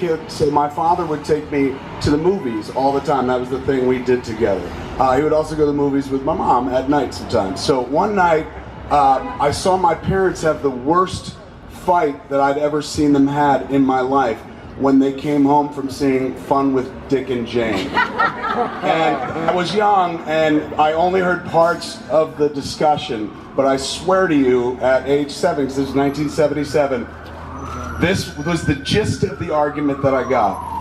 kid, so my father would take me to the movies all the time. That was the thing we did together. He would also go to the movies with my mom at night sometimes. So one night, I saw my parents have the worst fight that I'd ever seen them had in my life when they came home from seeing Fun with Dick and Jane. And I was young, and I only heard parts of the discussion, but I swear to you, at age 7, because this was 1977, this was the gist of the argument that I got.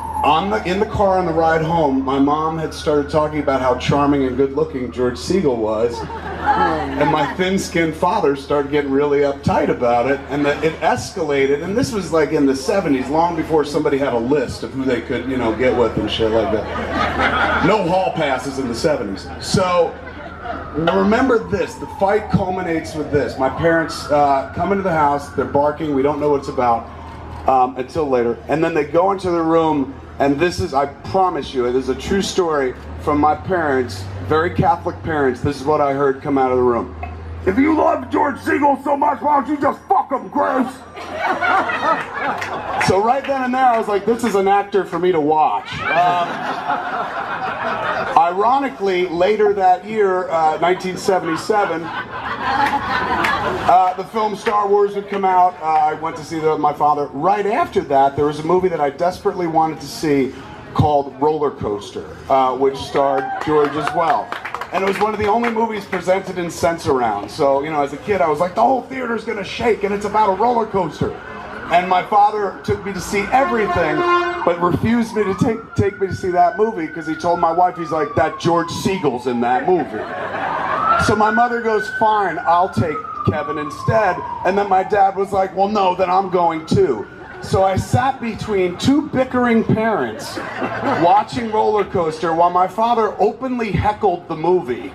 In the car on the ride home, my mom had started talking about how charming and good-looking George Segal was, and my thin-skinned father started getting really uptight about it, and it escalated. And this was like in the 70s, long before somebody had a list of who they could, get with and shit like that. No hall passes in the 70s. So I remember this. The fight culminates with this. My parents come into the house. They're barking. We don't know what it's about until later. And then they go into the room. And this is, I promise you, it is a true story from my parents, very Catholic parents. This is what I heard come out of the room. If you love George Segal so much, why don't you just fuck him, Grace? So right then and there, I was like, this is an actor for me to watch. Ironically, later that year, 1977, the film Star Wars would come out. I went to see that with my father. Right after that, there was a movie that I desperately wanted to see called Roller Coaster, which starred George as well. And it was one of the only movies presented in Sense-Around. So, as a kid, I was like, the whole theater's gonna shake, and it's about a roller coaster. And my father took me to see everything, but refused me to take me to see that movie, because he told my wife, he's like, that George Segal's in that movie. So my mother goes, fine, I'll take Kevin instead. And then my dad was like, well, no, then I'm going too. So I sat between two bickering parents watching Roller Coaster while my father openly heckled the movie.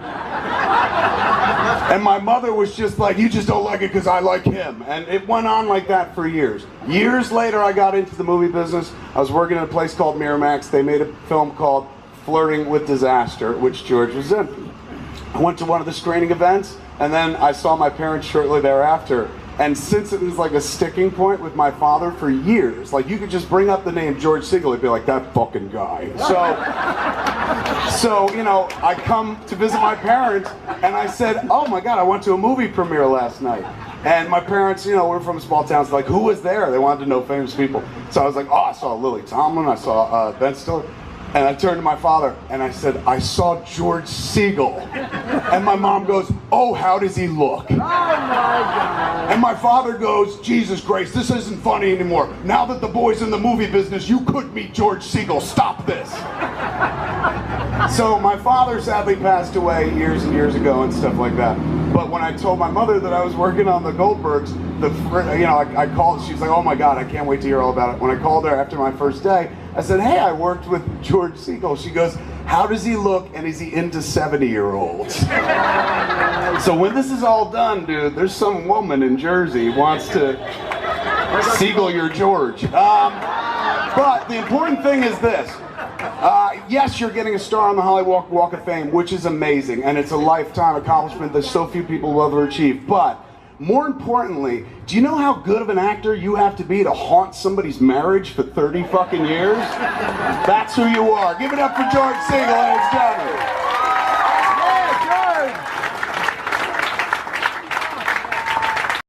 And my mother was just like, you just don't like it because I like him. And it went on like that for years. Years later, I got into the movie business. I was working at a place called Miramax. They made a film called Flirting with Disaster, which George was in. I went to one of the screening events, and then I saw my parents shortly thereafter. And since it was like a sticking point with my father for years, like you could just bring up the name George Segal, he'd be like, that fucking guy. So I come to visit my parents, and I said, oh my God, I went to a movie premiere last night. And my parents, we're from small towns, like, who was there? They wanted to know famous people. So I was like, oh, I saw Lily Tomlin, I saw Ben Stiller. And I turned to my father and I said, I saw George Segal. And my mom goes, oh, how does he look? Oh my God. And my father goes, Jesus Christ, this isn't funny anymore. Now that the boy's in the movie business, you could meet George Segal. Stop this. So my father sadly passed away years and years ago and stuff like that. But when I told my mother that I was working on the Goldbergs, I called, she was like, oh my God, I can't wait to hear all about it. When I called her after my first day, I said, hey, I worked with George Segal. She goes, how does he look, and is he into 70-year-olds? So when this is all done, dude, there's some woman in Jersey who wants to Segal your George. But the important thing is this. Yes, you're getting a star on the Hollywood Walk of Fame, which is amazing, and it's a lifetime accomplishment that so few people will ever achieve. But more importantly, do you know how good of an actor you have to be to haunt somebody's marriage for 30 fucking years? That's who you are. Give it up for George Segal, ladies and gentlemen.